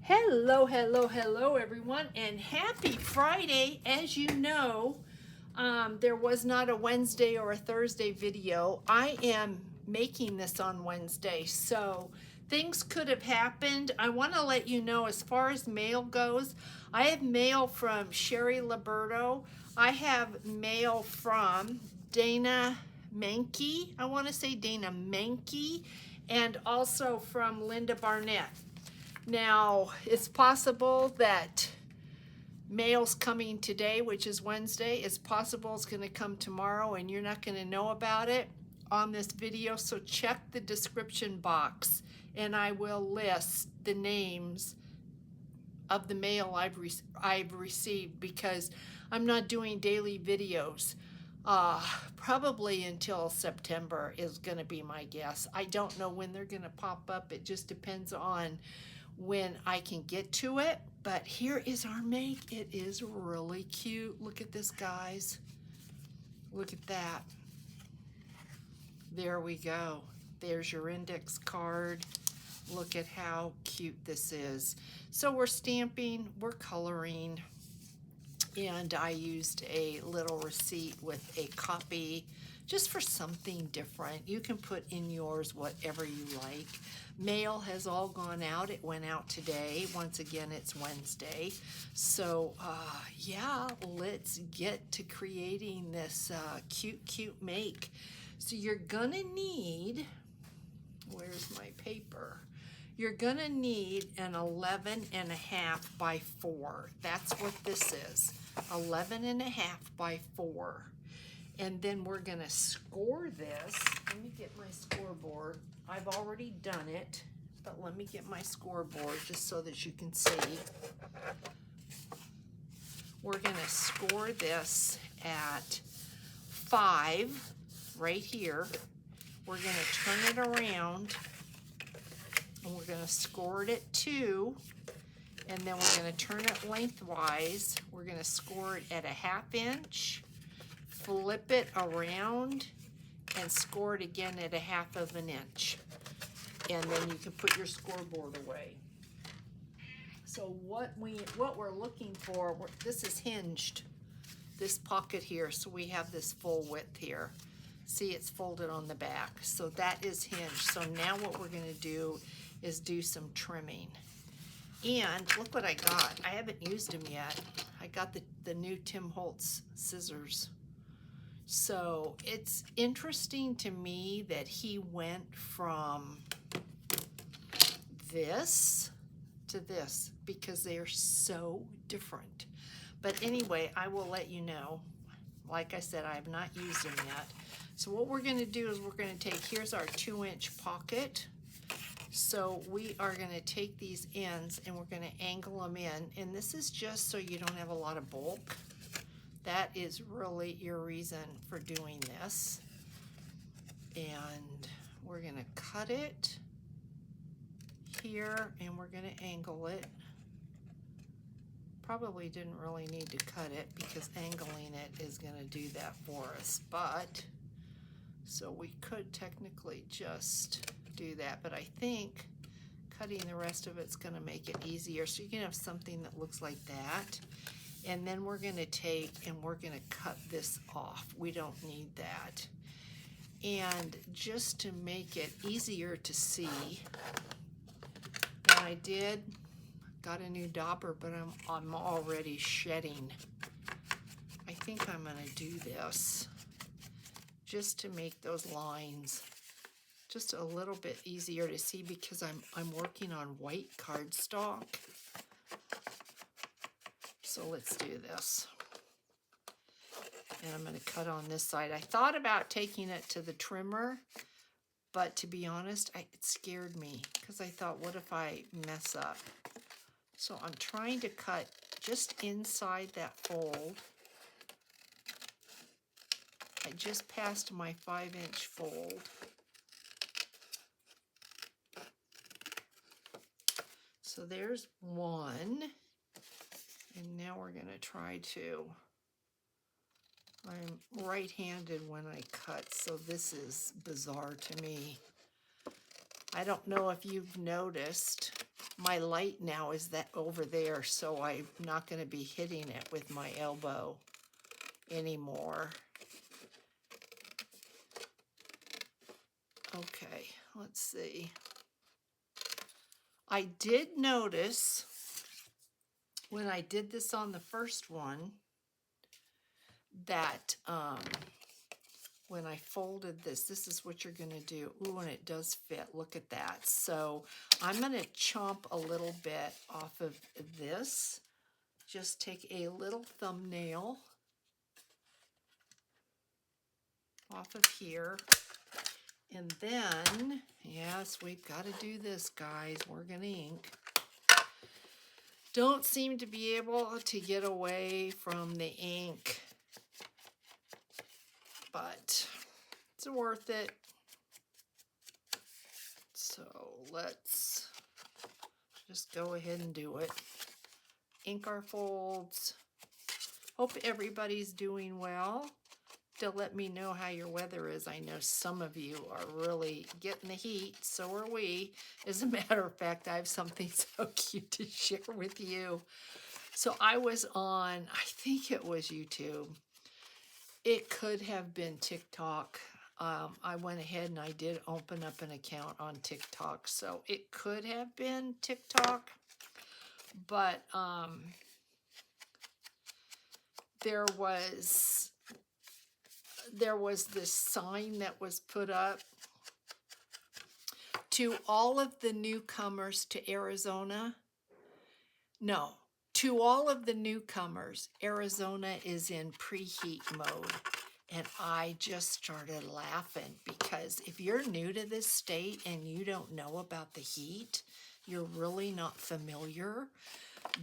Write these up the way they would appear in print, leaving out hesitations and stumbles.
Hello, hello, hello, everyone, and happy Friday. As you know, there was not a Wednesday or a Thursday video. I am making this on Wednesday, so things could have happened. I want to let you know as far as mail goes, I have mail from Sherry Liberto. I have mail from Dana Mankey. I want to say Dana Mankey, and also from Linda Barnett. Now, it's possible that mail's coming today, which is Wednesday. It's possible it's going to come tomorrow and you're not going to know about it on this video. So check the description box and I will list the names of the mail I've received because I'm not doing daily videos. Probably until September is going to be my guess. I don't know when they're going to pop up. It just depends on when I can get to it. But here is our make. It is really cute. Look at this, guys. Look at that. There we go. There's your index card. Look at how cute this is. So we're stamping, we're coloring, and I used a little receipt with a copy just for something different. You can put in yours whatever you like. Mail has all gone out. It went out today. Once again, it's Wednesday. So yeah, let's get to creating this cute make. So you're gonna need, where's my paper? You're gonna need an 11.5 by 4. That's what this is, 11.5 by 4. And then we're gonna score this. Let me get my scoreboard. I've already done it, but let me get my scoreboard just so that you can see. We're gonna score this at 5 right here. We're gonna turn it around and we're gonna score it at 2, and then we're gonna turn it lengthwise. We're gonna score it at a 1/2 inch, flip it around, and score it again at a 1/2 inch. And then you can put your scoreboard away. So what we're looking for, this is hinged, this pocket here, so we have this full width here. See, it's folded on the back, so that is hinged. So now what we're gonna do is do some trimming. And look what I got. I haven't used them yet. I got the new Tim Holtz scissors. So it's interesting to me that he went from this to this because they are so different. But anyway, I will let you know. Like I said, I have not used them yet. So what we're going to do is we're going to take, here's our 2-inch pocket. So we are going to take these ends and we're going to angle them in. And this is just so you don't have a lot of bulk. That is really your reason for doing this. And we're going to cut it here and we're going to angle it. Probably didn't really need to cut it because angling it is going to do that for us. But so we could technically just do that, but I think cutting the rest of it's going to make it easier. So you can have something that looks like that. And then we're going to take and we're going to cut this off. We don't need that. And just to make it easier to see, what I did, got a new dauber, but I'm already shedding. I think I'm going to do this just to make those lines just a little bit easier to see because I'm working on white cardstock. So let's do this. And I'm going to cut on this side. I thought about taking it to the trimmer, but to be honest, it scared me because I thought, what if I mess up? So I'm trying to cut just inside that fold. I just passed my 5-inch fold. So there's one. And now we're going to try to, I'm right-handed when I cut, so this is bizarre to me. I don't know if you've noticed, My light now is that over there, so I'm not going to be hitting it with my elbow anymore. Okay, let's see. I did notice when I did this on the first one that when I folded this, this is what you're gonna do. Ooh, and it does fit, look at that. So I'm gonna chomp a little bit off of this. Just take a little thumbnail off of here. And then, yes, we've got to do this, guys. We're gonna ink. Don't seem to be able to get away from the ink, but it's worth it. So let's just go ahead and do it. Ink our folds. Hope everybody's doing well. To let me know how your weather is. I know some of you are really getting the heat, so are we. As a matter of fact, I have something so cute to share with you. So I was on, I think it was YouTube. It could have been TikTok. I went ahead and I did open up an account on TikTok, so it could have been TikTok, but there was this sign that was put up to all of the newcomers to Arizona. No, to all of the newcomers, Arizona is in preheat mode. And I just started laughing because if you're new to this state and you don't know about the heat, you're really not familiar,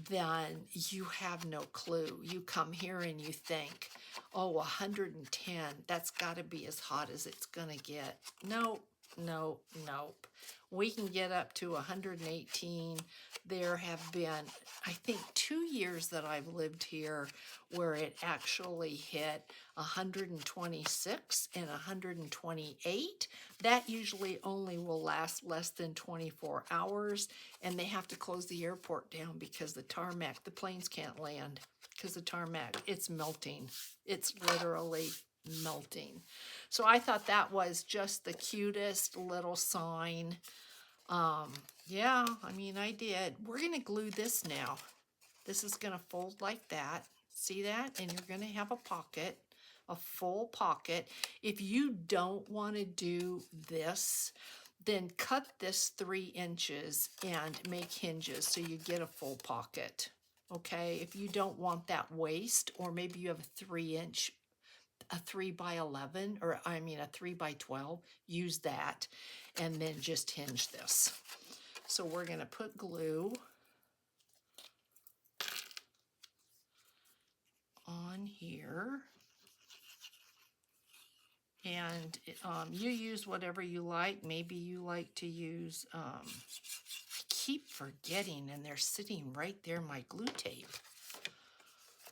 then you have no clue. You come here and you think, oh, 110, that's got to be as hot as it's going to get. Nope, nope, nope. We can get up to 118. There have been, I think, 2 years that I've lived here where it actually hit 126 and 128. That usually only will last less than 24 hours, and they have to close the airport down because the tarmac, the planes can't land because the tarmac, it's melting. It's literally melting. So I thought that was just the cutest little sign. Yeah, I mean, I did. We're going to glue this now. This is going to fold like that. See that? And you're going to have a pocket, a full pocket. If you don't want to do this, then cut this 3 inches and make hinges so you get a full pocket. Okay, if you don't want that waist, or maybe you have a 3-inch, a 3 by 11, or I mean a 3 by 12, use that and then just hinge this. So we're going to put glue on here. And you use whatever you like. Maybe you like to use, I keep forgetting, and they're sitting right there, my glue tape.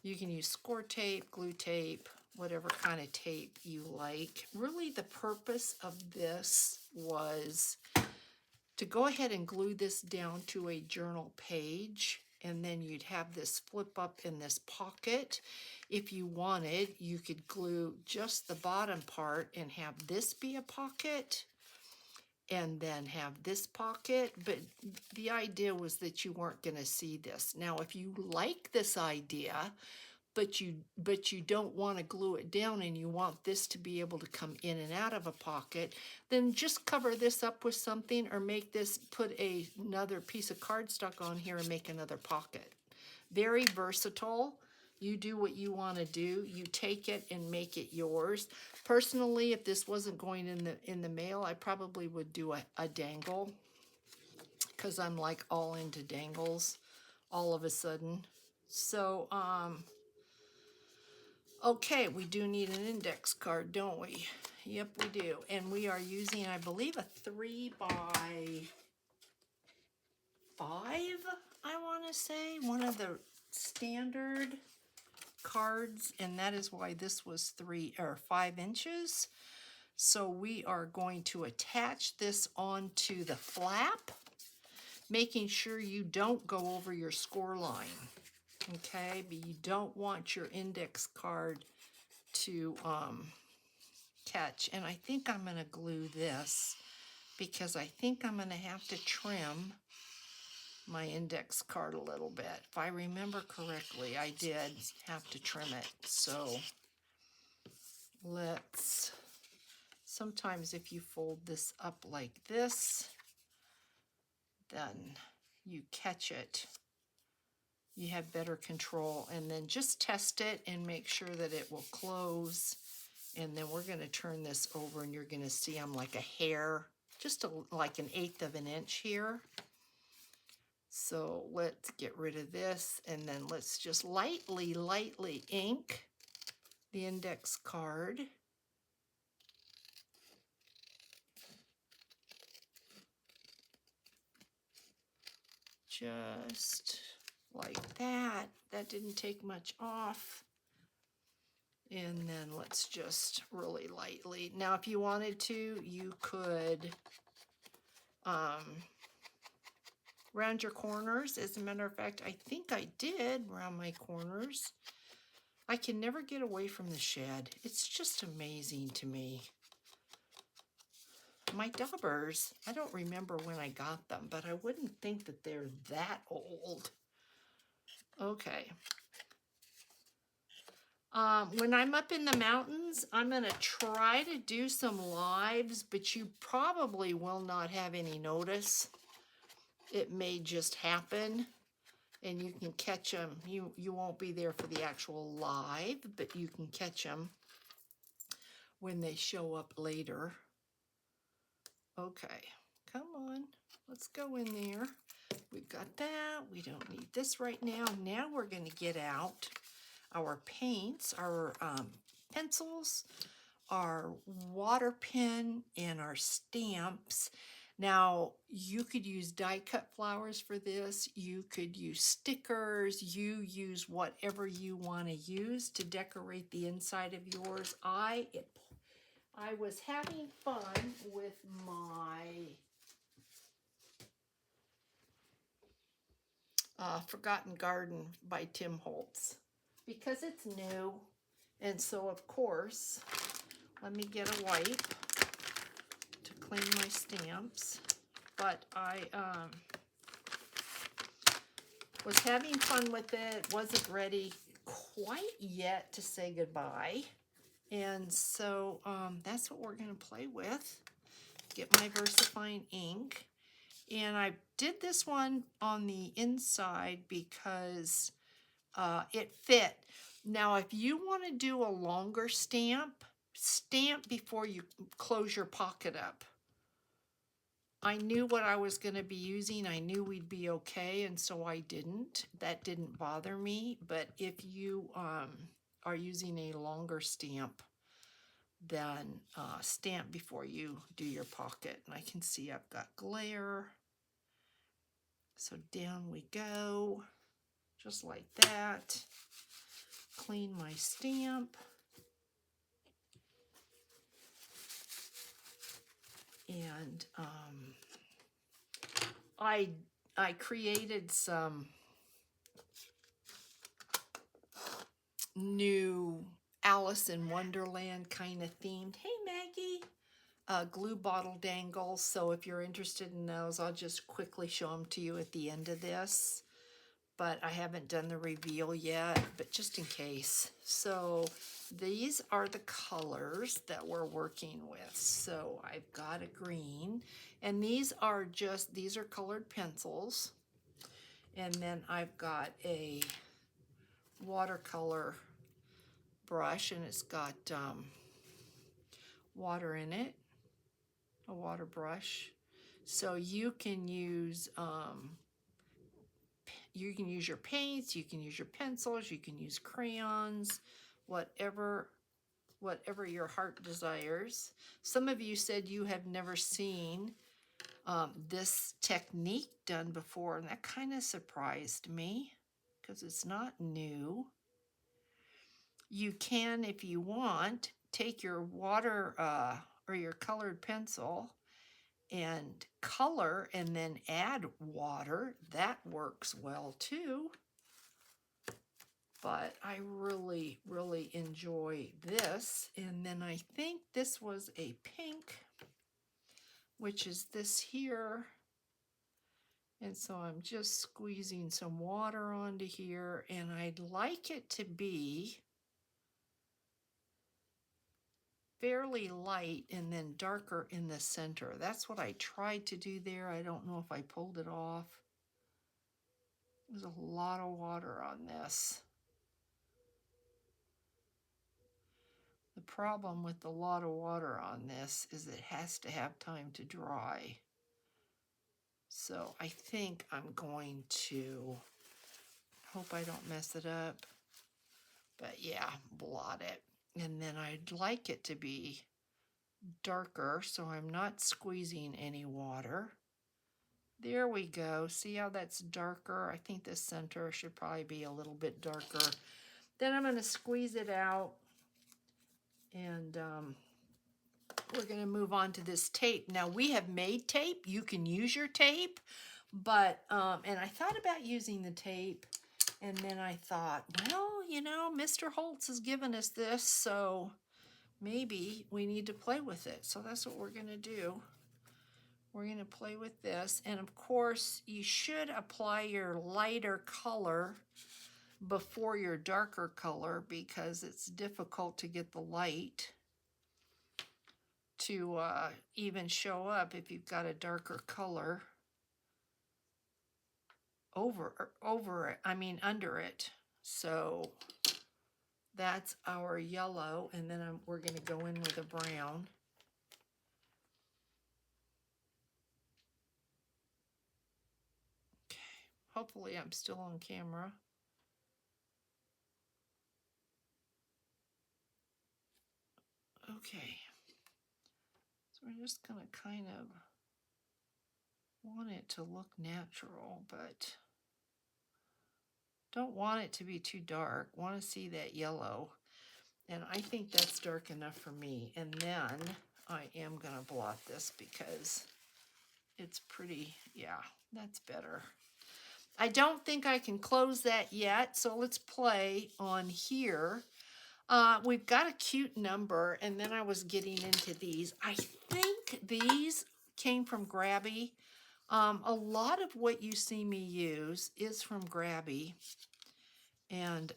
You can use score tape, glue tape, whatever kind of tape you like. Really, the purpose of this was to go ahead and glue this down to a journal page, and then you'd have this flip up in this pocket. If you wanted, you could glue just the bottom part and have this be a pocket, and then have this pocket, but the idea was that you weren't going to see this. Now, if you like this idea, but you don't want to glue it down and you want this to be able to come in and out of a pocket, then just cover this up with something, or make this, put another piece of cardstock on here and make another pocket. Very versatile. You do what you want to do. You take it and make it yours. Personally, if this wasn't going in the mail, I probably would do a dangle, because I'm like all into dangles all of a sudden. So okay, we do need an index card, don't we? Yep, we do. And we are using, I believe, a 3 by 5, I want to say. One of the standard cards, and that is why this was 3 or 5 inches. So we are going to attach this onto the flap. making sure you don't go over your score line. Okay, but you don't want your index card to catch. And I think I'm going to glue this because I think I'm going to have to trim my index card a little bit. If I remember correctly, I did have to trim it. So let's, sometimes if you fold this up like this, then you catch it. You have better control, and then just test it and make sure that it will close. And then we're going to turn this over, and you're going to see I'm like a hair, just like 1/8 of an inch here. So let's get rid of this, and then let's just lightly ink the index card. Just like that. That didn't take much off. And then let's just really lightly. Now, if you wanted to, you could round your corners. As a matter of fact, I think I did round my corners. I can never get away from the shed. It's just amazing to me. My Daubers, I don't remember when I got them, but I wouldn't think that they're that old. Okay. When I'm up in the mountains, I'm going to try to do some lives, but you probably will not have any notice. It may just happen, and you can catch them. You won't be there for the actual live, but you can catch them when they show up later. Okay, come on. Let's go in there. We've got that. We don't need this right now. Now we're going to get out our paints, our pencils, our water pen, and our stamps. Now, you could use die cut flowers for this. You could use stickers. You use whatever you want to use to decorate the inside of yours. I was having fun with my Forgotten Garden by Tim Holtz because it's new. And so, of course, let me get a wipe to clean my stamps. But I was having fun with it, wasn't ready quite yet to say goodbye. And so that's what we're going to play with. Get my VersaFine ink. And I did this one on the inside because it fit. Now, if you want to do a longer stamp, stamp before you close your pocket up. I knew what I was going to be using. I knew we'd be okay, and so I didn't. That didn't bother me. But if you are using a longer stamp, then stamp before you do your pocket. And I can see I've got glare. So down we go, just like that. Clean my stamp. And I created some new Alice in Wonderland kind of themed. Hey Maggie, glue bottle dangles. So if you're interested in those, I'll just quickly show them to you at the end of this. But I haven't done the reveal yet, but just in case. So these are the colors that we're working with. So I've got a green, and these are colored pencils. And then I've got a watercolor brush, and it's got water in it, a water brush. So you can use your paints, you can use your pencils, you can use crayons, whatever your heart desires. Some of you said you have never seen this technique done before, and that kind of surprised me because it's not new. You can, if you want, take your water or your colored pencil and color and then add water. That works well too. But I really, really enjoy this. And then I think this was a pink, which is this here. And so I'm just squeezing some water onto here, and I'd like it to be fairly light and then darker in the center. That's what I tried to do there. I don't know if I pulled it off. There's a lot of water on this. The problem with a lot of water on this is it has to have time to dry. So I think I'm going to, hope I don't mess it up, but yeah, blot it. And then I'd like it to be darker, so I'm not squeezing any water. There we go. See how that's darker? I think the center should probably be a little bit darker. Then I'm going to squeeze it out, and we're going to move on to this tape. Now, we have made tape. You can use your tape, but, and I thought about using the tape, and then I thought, well, you know, Mr. Holtz has given us this, so maybe we need to play with it. So that's what we're going to do. We're going to play with this. And of course, you should apply your lighter color before your darker color, because it's difficult to get the light to even show up if you've got a darker color under it. So that's our yellow, and then we're going to go in with a brown. Okay, hopefully I'm still on camera. Okay, so we're just going to kind of want it to look natural, but don't want it to be too dark. Want to see that yellow. And I think that's dark enough for me. And then I am going to blot this because it's pretty, yeah, that's better. I don't think I can close that yet, so let's play on here. We've got a cute number, and then I was getting into these. I think these came from Grabby. A lot of what you see me use is from Grabby. And,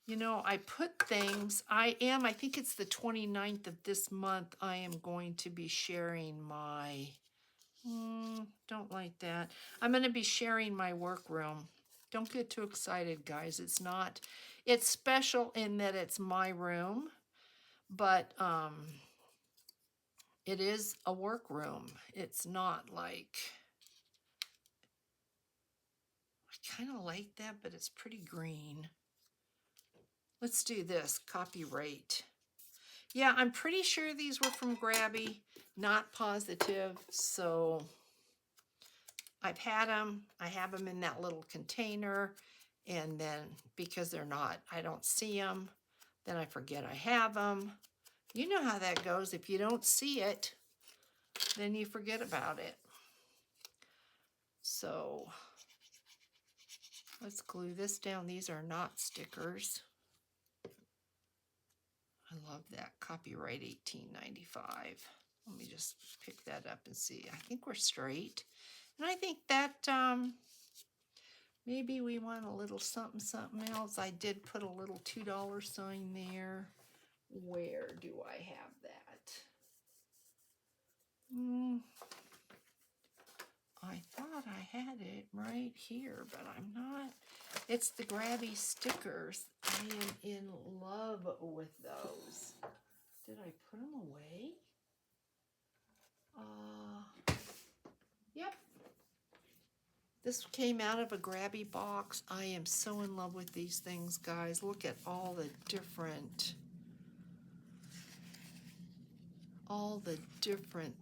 you know, I put things, I think it's the 29th of this month, I am going to be sharing my, don't like that. I'm going to be sharing my workroom. Don't get too excited, guys. It's not, it's special in that it's my room, but it is a workroom. It's not like, I kind of like that, but it's pretty green. Let's do this, copyright. Yeah, I'm pretty sure these were from Grabby, not positive, so I've had them. I have them in that little container, and then because they're not, I don't see them, then I forget I have them. You know how that goes. If you don't see it, then you forget about it. So let's glue this down. These are not stickers. I love that. Copyright 1895. Let me just pick that up and see. I think we're straight. And I think that maybe we want a little something, something else. I did put a little $2 sign there. Where do I have that? I thought I had it right here, but I'm not. It's the Grabby stickers. I am in love with those. Did I put them away? Yep. This came out of a Grabby box. I am so in love with these things, guys. Look at all the different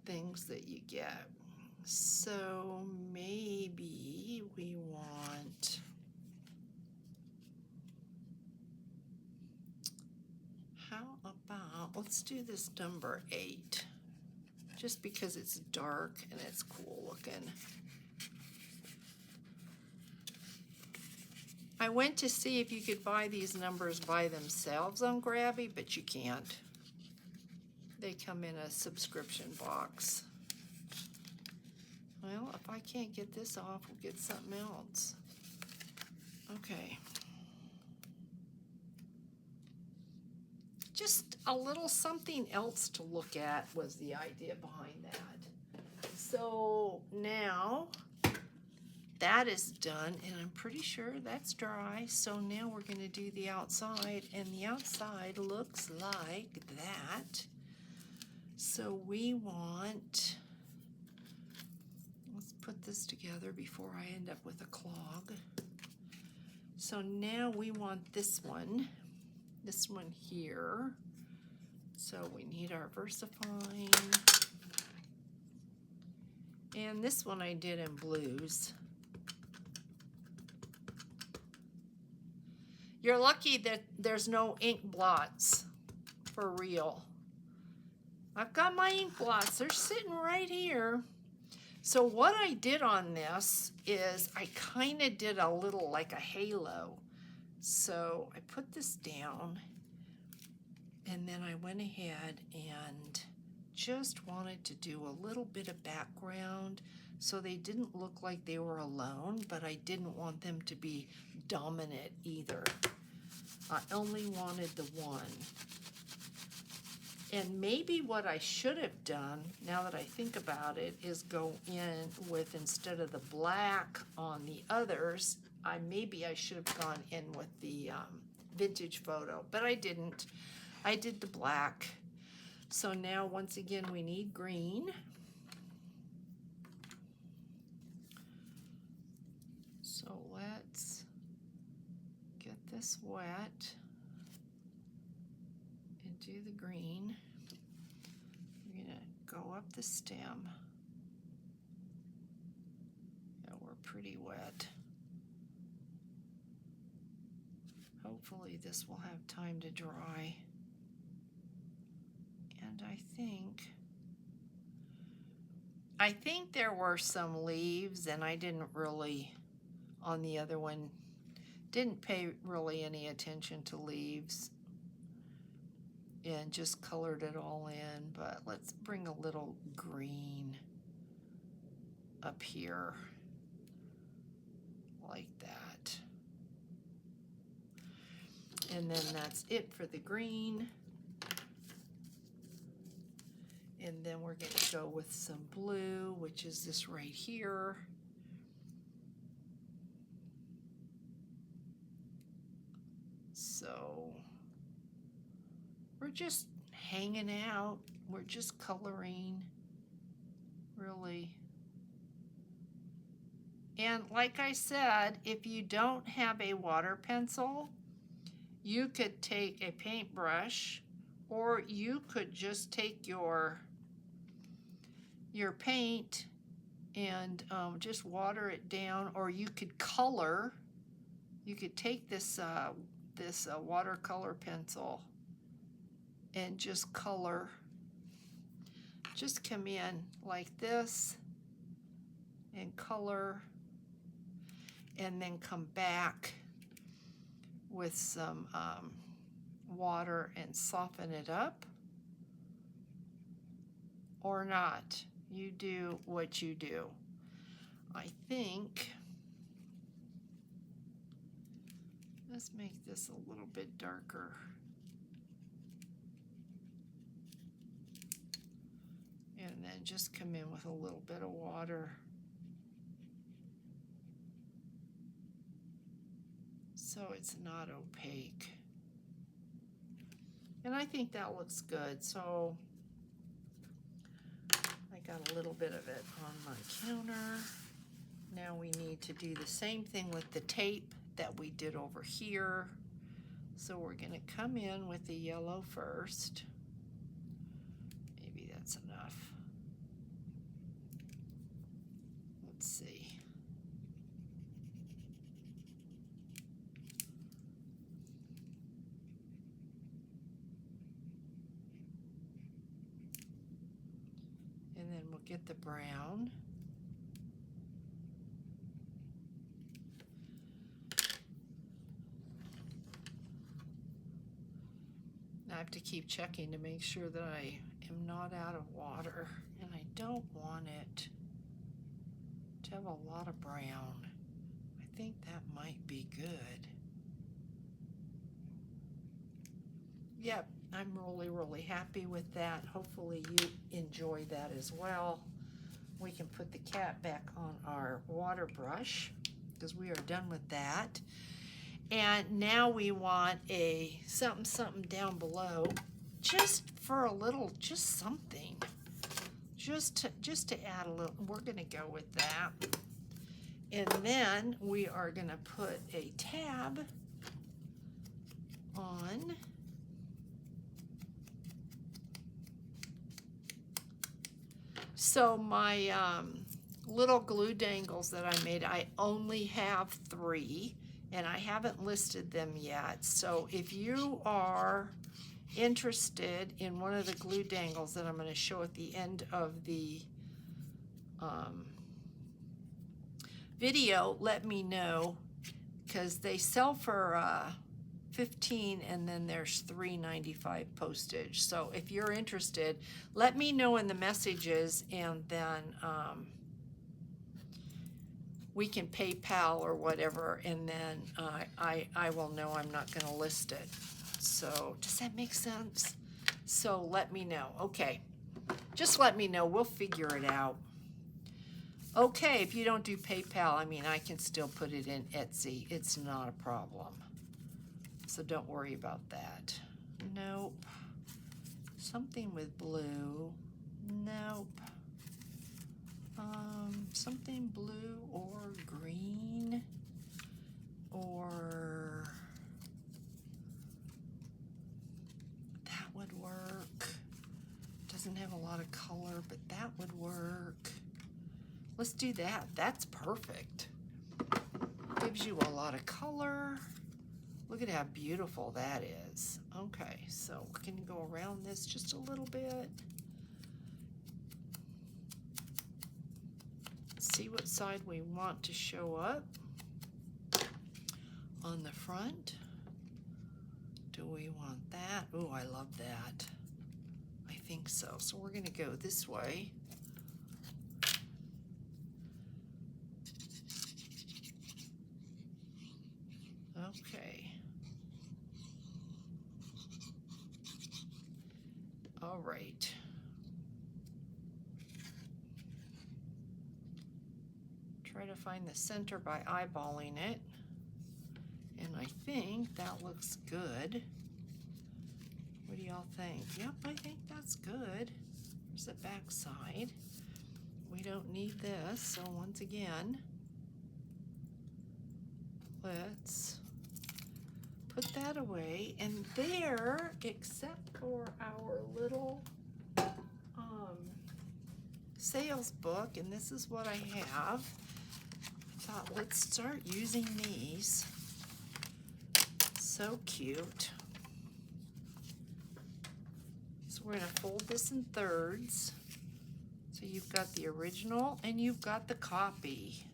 things that you get. So maybe we want, how about, let's do this number 8. just because it's dark and it's cool looking. I went to see if you could buy these numbers by themselves on Grabby, but you can't. They come in a subscription box. Well, if I can't get this off, we'll get something else. Okay. Just a little something else to look at was the idea behind that. So now that is done, and I'm pretty sure that's dry. So now we're going to do the outside, and the outside looks like that. So we want, let's put this together before I end up with a clog. So now we want this one here. So we need our VersaFine. And this one I did in blues. You're lucky that there's no ink blots for real. I've got my ink blots, they're sitting right here. So what I did on this is I kind of did a little like a halo. So I put this down, and then I went ahead and just wanted to do a little bit of background so they didn't look like they were alone, but I didn't want them to be dominant either. I only wanted the one. And maybe what I should have done, now that I think about it, is go in with, instead of the black on the others, maybe I should have gone in with the vintage photo, but I didn't. I did the black. So now, once again, we need green. So let's get this wet and do the green. We're gonna go up the stem. Yeah, we're pretty wet. Hopefully this will have time to dry. And I think there were some leaves, and I didn't really, on the other one, didn't pay really any attention to leaves and just colored it all in. But let's bring a little green up here like that. And then that's it for the green. And then we're going to go with some blue, which is this right here. So we're just hanging out. We're just coloring, really. And like I said, if you don't have a water pencil, you could take a paintbrush, or you could just take your paint and just water it down, or you could color. You could take this watercolor pencil and just color. Just come in like this and color, and then come back with some water and soften it up, or not. You do what you do. I think, let's make this a little bit darker. And then just come in with a little bit of water. So it's not opaque. And I think that looks good. So I got a little bit of it on my counter. Now we need to do the same thing with the tape that we did over here. So we're going to come in with the yellow first. Maybe that's enough. Let's see. get the brown. I have to keep checking to make sure that I am not out of water, and I don't want it to have a lot of brown. I think that might be good. Yep, I'm really happy with that. Hopefully you enjoy that as well. We can put the cat back on our water brush because we are done with that. And now we want a something down below, just for a little, just something, just to add a little. We're gonna go with that. And then we are gonna put a tab on so my little glue dangles that I made, I only have 3. And I haven't listed them yet. So if you are interested in one of the glue dangles that I'm going to show at the end of the video, let me know, because they sell for $15 and then there's $3.95 postage. So if you're interested, let me know in the messages, and then we can PayPal or whatever, and then I will know. I'm not going to list it. So does that make sense? So let me know. Okay, just let me know. We'll figure it out. Okay, if you don't do PayPal, I mean, I can still put it in Etsy. It's not a problem. So don't worry about that. Nope. Something with blue. Nope. Something blue or green, or that would work. Doesn't have a lot of color, but that would work. Let's do that. That's perfect. Gives you a lot of color. Look at how beautiful that is. Okay, so we can go around this just a little bit. See what side we want to show up on the front. Do we want that? Oh, I love that. I think so. So we're going to go this way. Okay. All right. Try to find the center by eyeballing it. And I think that looks good. What do y'all think? Yep, I think that's good. There's the back side. We don't need this, so once again, let's put that away. And there, except for our little sales book, and this is what I have, thought let's start using these. So cute. So we're going to fold this in thirds. So you've got the original and you've got the copy.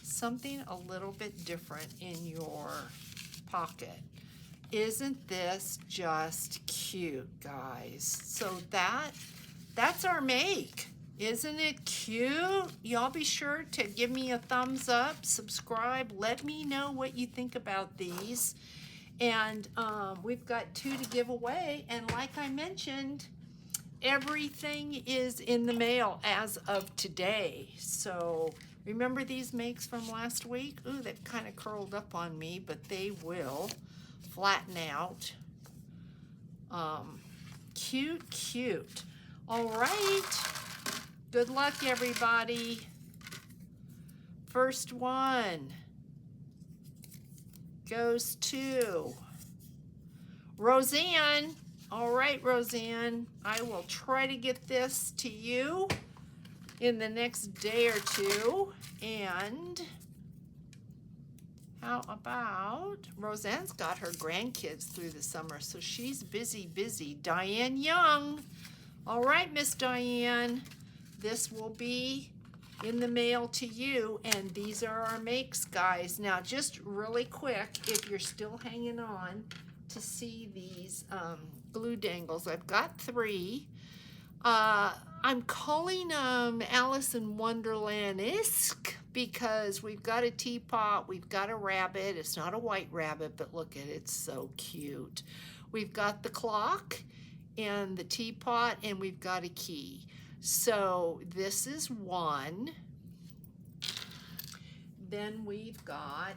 Something a little bit different in your pocket. Isn't this just cute, guys? So that's our make. Isn't it cute? Y'all be sure to give me a thumbs up, subscribe, let me know what you think about these. And we've got 2 to give away. And like I mentioned, everything is in the mail as of today. So remember these makes from last week? Ooh, they've kind of curled up on me, but they will flatten out. Cute, cute. All right. Good luck, everybody. First one goes to Roseanne. All right, Roseanne, I will try to get this to you in the next day or 2. And how about, Roseanne's got her grandkids through the summer, so she's busy. Diane Young. All right, Miss Diane. this will be in the mail to you, and these are our makes, guys. Now, just really quick, if you're still hanging on to see these glue dangles, I've got 3. I'm calling them Alice in Wonderland-esque because we've got a teapot, we've got a rabbit. It's not a white rabbit, but look at it, it's so cute. We've got the clock and the teapot, and we've got a key. So this is one. Then we've got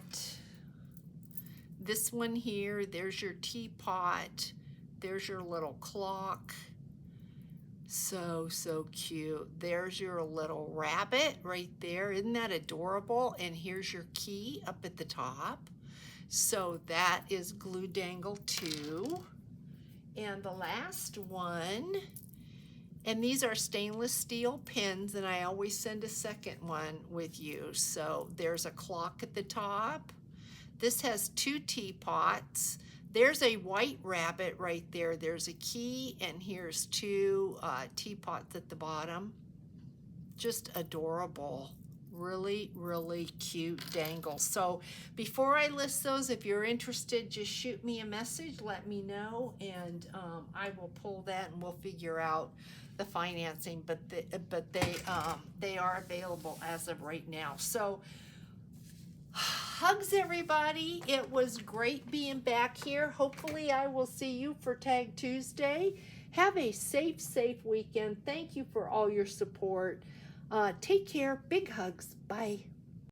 this one here. There's your teapot. There's your little clock. So cute. There's your little rabbit right there. Isn't that adorable? And here's your key up at the top. So that is glue dangle 2. And the last one, and these are stainless steel pins, and I always send a second one with you. So there's a clock at the top. This has 2 teapots. There's a white rabbit right there. There's a key, and here's 2 teapots at the bottom. Just adorable. Really, really cute dangles. So before I list those, if you're interested, just shoot me a message, let me know, and I will pull that and we'll figure out the financing, but they are available as of right now. So hugs, everybody. It was great being back here. Hopefully I will see you for Tag Tuesday. Have a safe weekend. Thank you for all your support. Take care. Big hugs. Bye.